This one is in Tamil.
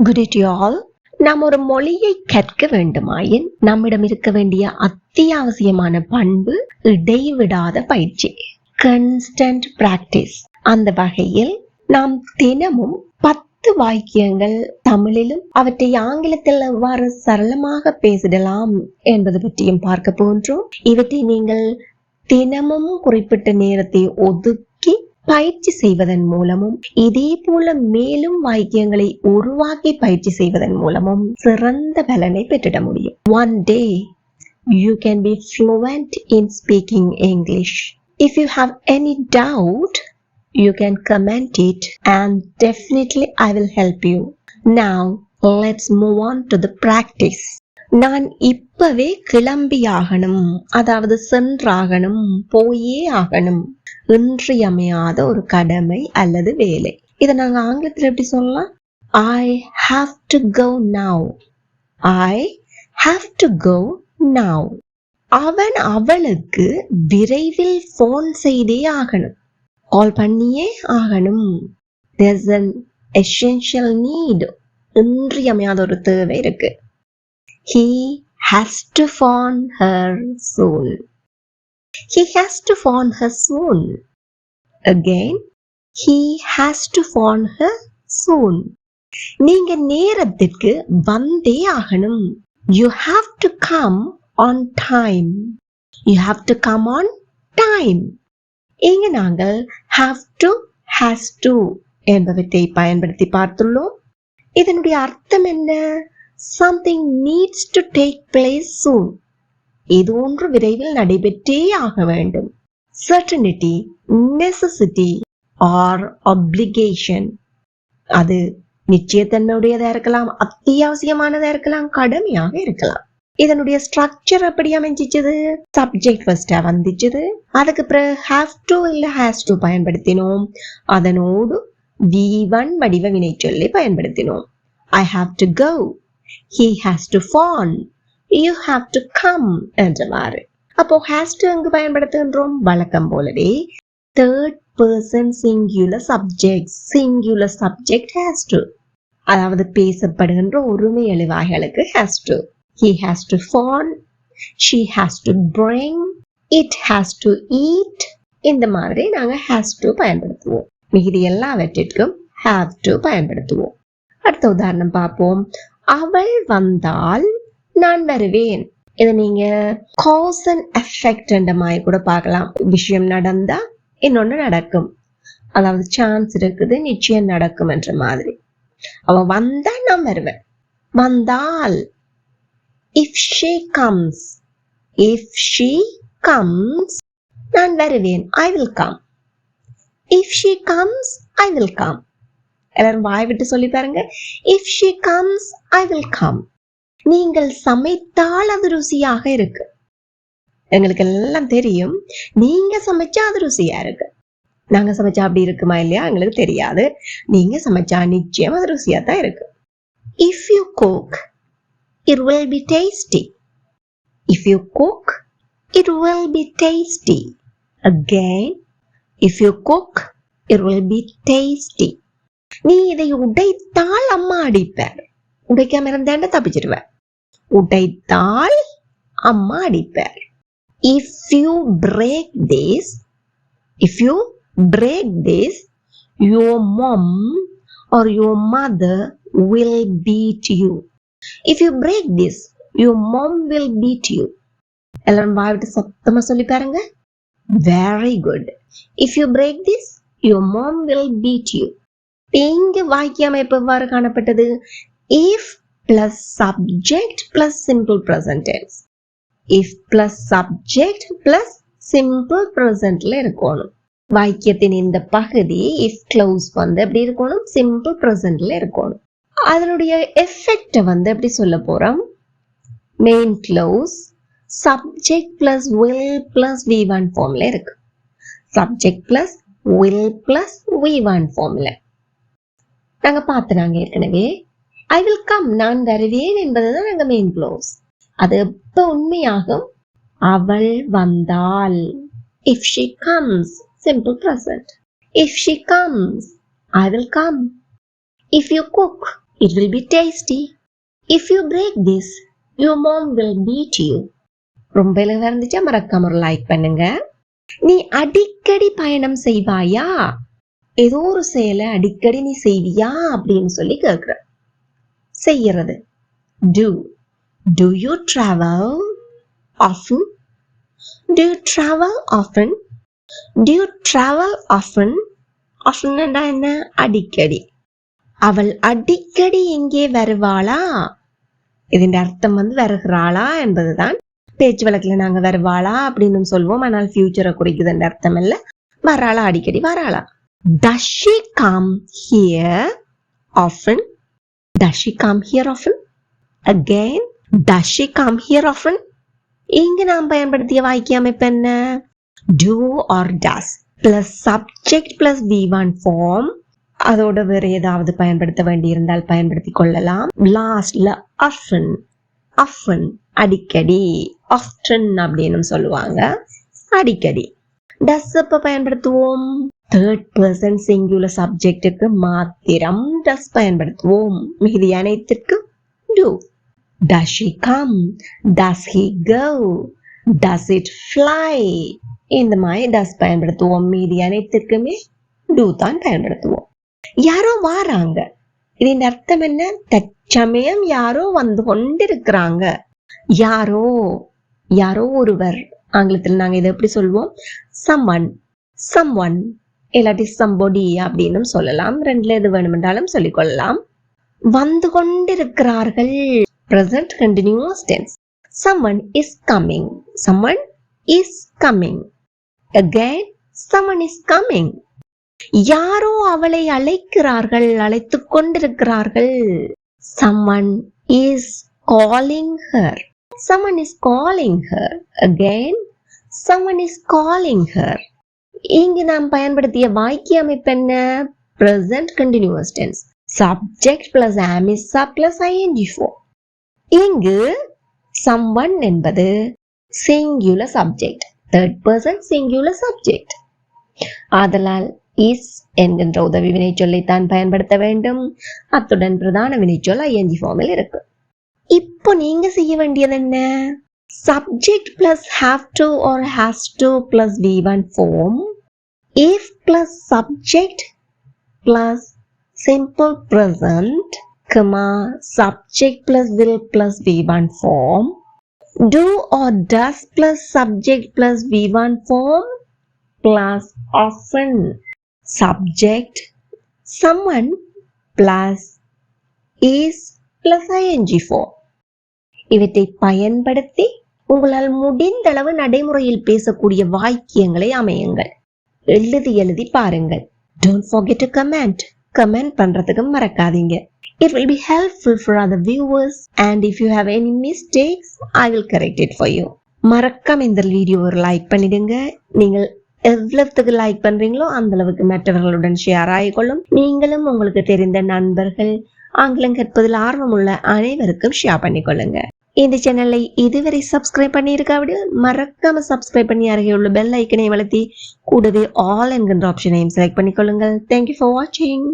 Good day to you all. நாம் ஒரு மொழியை கற்க வேண்டுமாயின் நம்மிடம் இருக்க வேண்டிய அத்தியாவசியமான பண்பு இடைவிடாத பயிற்சி, கன்ஸ்டன்ட் பிராக்டிஸ். அந்த வகையில் நாம் தினமும் 10 வாக்கியங்கள் தமிழிலும் அவற்றை ஆங்கிலத்தில் எவ்வாறு சரளமாக பேசிடலாம் என்பது பற்றியும் பார்க்க போன்றோம். இவற்றை நீங்கள் தினமும் குறிப்பிட்ட நேரத்தை ஒதுக்கி பயிற்சி செய்வதன் மூலமும், இதே போல மேலும் வாக்கியங்களை உருவாக்கி பயிற்சி செய்வதன் மூலமும் சிறந்த பலனை பெற்றிட முடியும். One day you can be fluent in speaking English. If you have any doubt, you can comment it and definitely I will help you. Now let's move on to the practice. நான் இப்பவே கிளம்பி ஆகணும், அதாவது சென்றாகணும், போயே ஆகணும், இன்றியமையாத ஒரு கடமை அல்லது வேலை. இதை நாங்க ஆங்கிலத்தில் எப்படி சொல்லலாம்? I have to go now. I have to go now. அவன் அவளுக்கு விரைவில் போன் செய்தே ஆகணும், கால் பண்ணியே ஆகணும். There's an essential need. இன்றியமையாத ஒரு தேவை இருக்கு. He has to phone her soon. He has to phone her soon. Again, he has to phone her soon. நீங்க நேரத்திற்கு வந்தே ஆகணும். You have to come on time. You have to come on time. இங்க நாங்கள் have to, has to என்பவற்றை பயன்படுத்தி பார்த்துள்ளோம். இதனுடைய அர்த்தம் என்ன? Something needs to take place soon. இது ஒன்று விரைவில் நடைபெற்றே ஆக வேண்டும். Certainty, necessity or obligation. அது நிச்சயத்தன்மையுடையதா இருக்கலாம், அத்தியாவசியமானதா இருக்கலாம், கடமையாக இருக்கலாம். இதனுடைய ஸ்ட்ரக்சர் எப்படி அமைஞ்சிச்சது? சப்ஜெக்ட் ஃபர்ஸ்டா வந்துச்சது, அதுக்கு பிறகு have to இல்ல has to பயன்படுத்தினோம். அதனோடு V1 வடிவ வினைச்சொல்லை பயன்படுத்தினோம். I have to go. He has to phone. You have to come என்றவாறு. அப்போ has to எங்கு பயன்படுத்துகின்றோம்? வழக்கம் போலவே third person singular subject has to. அதாவது பேசப்படுகின்ற ஒருமை எழுவாய்களுக்கு has to. He has to phone. She has to bring. It has to eat. இந்த மாதிரி நாங்க has to பயன்படுத்துவோம். மிகுதி எல்லாவற்றிற்கும் have to பயன்படுத்துவோம். அடுத்த உதாரணம் பார்ப்போம். அவள் வந்தால் நான் வருவேன். இதை நீங்க cause and effect என்ற மாதிரி கூட பார்க்கலாம். விஷயம் நடந்தா இன்னொன்னு நடக்கும், அதாவது சான்ஸ் இருக்குது, நிச்சயம் நடக்கும் என்ற மாதிரி. அவ வந்தா நான் வருவேன். வந்தால் if she comes நான் வருவேன். I will come. If she comes I will come. எல்லாரும் வாய் விட்டு சொல்லி பாருங்க. If she comes I will come. நீங்கள் சமைத்தால் அது ருசியாக இருக்கு. எங்களுக்கு எல்லாம் தெரியும், நீங்க சமைச்சா அது ருசியா இருக்கு. நாங்க சமைச்சா அப்படி இருக்குமா இல்லையா எங்களுக்கு தெரியாது. நீங்க சமைச்சா நிச்சயம் அது ருசியா தான் இருக்கு. If you cook it will be tasty. If you cook it will be tasty. Again, if you cook it will be tasty. நீ இதை உடைத்தால் அம்மா அடிப்பார். உடைக்காம இருந்தாண்ட தப்பிச்சிருவேன். உடைத்தால் அம்மா அடிப்பார். If you break this, your mom or your mother will beat you. If you break this, your mom will beat you. எல்லாரும் வாய்விட்டு சத்தமா சொல்லி பாருங்க. Very good. If you break this, your mom will beat you. இங்கு வாக்கிய அமைப்பு எவ்வாறு காணப்பட்டது? If plus subject plus simple present tense. If plus subject plus simple presentல இருக்கணும். வாக்கியத்தின் இந்த பகுதி if clause வந்து எப்படி இருக்கணும்? simple presentல இருக்கணும். அதனுடைய எஃபெக்ட் வந்து எப்படி சொல்ல போறோம்? main clause subject plus will plus V1 ஃபார்ம்ல இருக்கு. subject plus will plus V1 ஃபார்ம்ல நாங்க பார்த்துனாங்க ஏற்கனவே. I will come, நான் வருவேன் என்பதுதான் நாங்க மெயின் க்ளோஸ். அது எப்ப உண்மையாகும்? அவள் வந்தால். If she comes, simple present. If she comes, I will come. If you cook, It will be tasty. If you break this, your mom will beat you. ரொம்ப அழகா இருந்துச்சா? மறக்காம ஒரு லைக் பண்ணுங்க. நீ அடிக்கடி பயணம் செய்வாயா? ஏதோ ஒரு செயலை அடிக்கடி நீ செய்வியா அப்படின்னு சொல்லி கேக்குற. செய்யறது. Do. Do you travel often? Do you travel often? Do you travel often? Often என்ன? அடிக்கடி. அவள் அடிக்கடி இங்கே வருவாளா? இதன் அர்த்தம் வருகிறாளா என்பதுதான். பேச்சு வழக்குல நாங்க வருவாளா அப்படின்னு சொல்வோம். ஆனால் ஃபியூச்சரை குறிக்குது அர்த்தம் இல்ல. வராளா, அடிக்கடி வராளா. Does she come here often? Does she come here often? Again, does she come here often? இங்கு நாம் பயன்படுத்திய வாக்கிய அமைப்பு என்ன? Do or does plus subject plus V1 form. அதோட வேற ஏதாவது பயன்படுத்த வேண்டியிருந்தால் பயன்படுத்திக் கொள்ளலாம். லாஸ்ட்ல often. Often அடிக்கடி. Often அப்படின்னு சொல்லுவாங்க. அடிக்கடி. Does எப்ப பயன்படுத்துவோம்? தேர்ட் பர்சன் சிங்குலர் சப்ஜெக்டுக்கு மாத்திரம் does பயன்படுத்துவோம். மீதி அனைத்திற்கு do. Does she come? Does he go? Does it fly? இந்த மாதிரி does பயன்படுத்துவோம். மீதி அனைத்திற்குமே do தான் பயன்படுத்துவோம். யாரோ வாராங்க. இதன் அர்த்தம் என்ன? தற்சமயம் யாரோ வந்து கொண்டிருக்கிறாங்க. யாரோ, யாரோ ஒருவர். ஆங்கிலத்தில் நாங்க இதை எப்படி சொல்வோம்? someone, someone இல்லாட்டி somebody அப்படின்னு சொல்லலாம். ரெண்டுல எது வேணுமென்றாலும் சொல்லிக் கொள்ளலாம். வந்து கொண்டிருக்கிறார்கள். Present continuous tense. Someone is coming. Someone is coming. Again, someone is coming. யாரோ அவளை அழைக்கிறார்கள், அழைத்துக் கொண்டிருக்கிறார்கள். Someone is calling her. Someone is calling her. Again, someone is calling her. இங்கு நாம் பயன்படுத்திய வாக்கிய அமைப்பு என்ன? Present continuous tense. Subject plus am is sub plus ing form. இங்கு someone என்பது singular subject, third person singular subject. ஆதலால் is என்கின்ற உதவி வினைச்சொல்லைத்தான் பயன்படுத்த வேண்டும். அத்துடன் பிரதான வினைச்சொல் ing ஃபார்மில் இருக்கு. இப்போ நீங்க செய்ய வேண்டியது என்ன? subject plus have to or has to plus V1 form, if plus subject plus simple present, subject plus will plus V1 form, do or does plus subject plus V1 form plus often subject, someone plus is plus ing form. இவற்றை பயன்படுத்தி உங்களால் முடிந்தளவு நடைமுறையில் பேசக்கூடிய வாக்கியங்களை அமையுங்கள். எழுதி பாருங்கள். Don't forget to comment. Comment பண்றதுக்கு மறக்காதீங்க. It will be helpful for other viewers and if you have any mistakes, I will correct it for you. மறக்காம இந்த வீடியோ ஒரு லைக் பண்ணிடுங்க. நீங்கள் எவ்வளவுக்கு லைக் பண்றீங்களோ அந்த அளவுக்கு மற்றவர்களுடன் ஷேர் ஆகிக்கொள்ளும். நீங்களும் உங்களுக்கு தெரிந்த நண்பர்கள், ஆங்கிலம் கற்பதில் ஆர்வமுள்ள அனைவருக்கும் ஷேர் பண்ணிக்கொள்ளுங்க. இந்த சேனலை இதுவரை சப்ஸ்கிரைப் பண்ணியிருக்காவிட மறக்காம சப்ஸ்கிரைப் பண்ணி அருகே உள்ள பெல் ஐக்கனை வளர்த்தி கூடவே ஆல் என்கின்ற ஆப்ஷனையும் செலக்ட் பண்ணிக்கொள்ளுங்கள். தேங்க்யூ ஃபார் வாட்சிங்.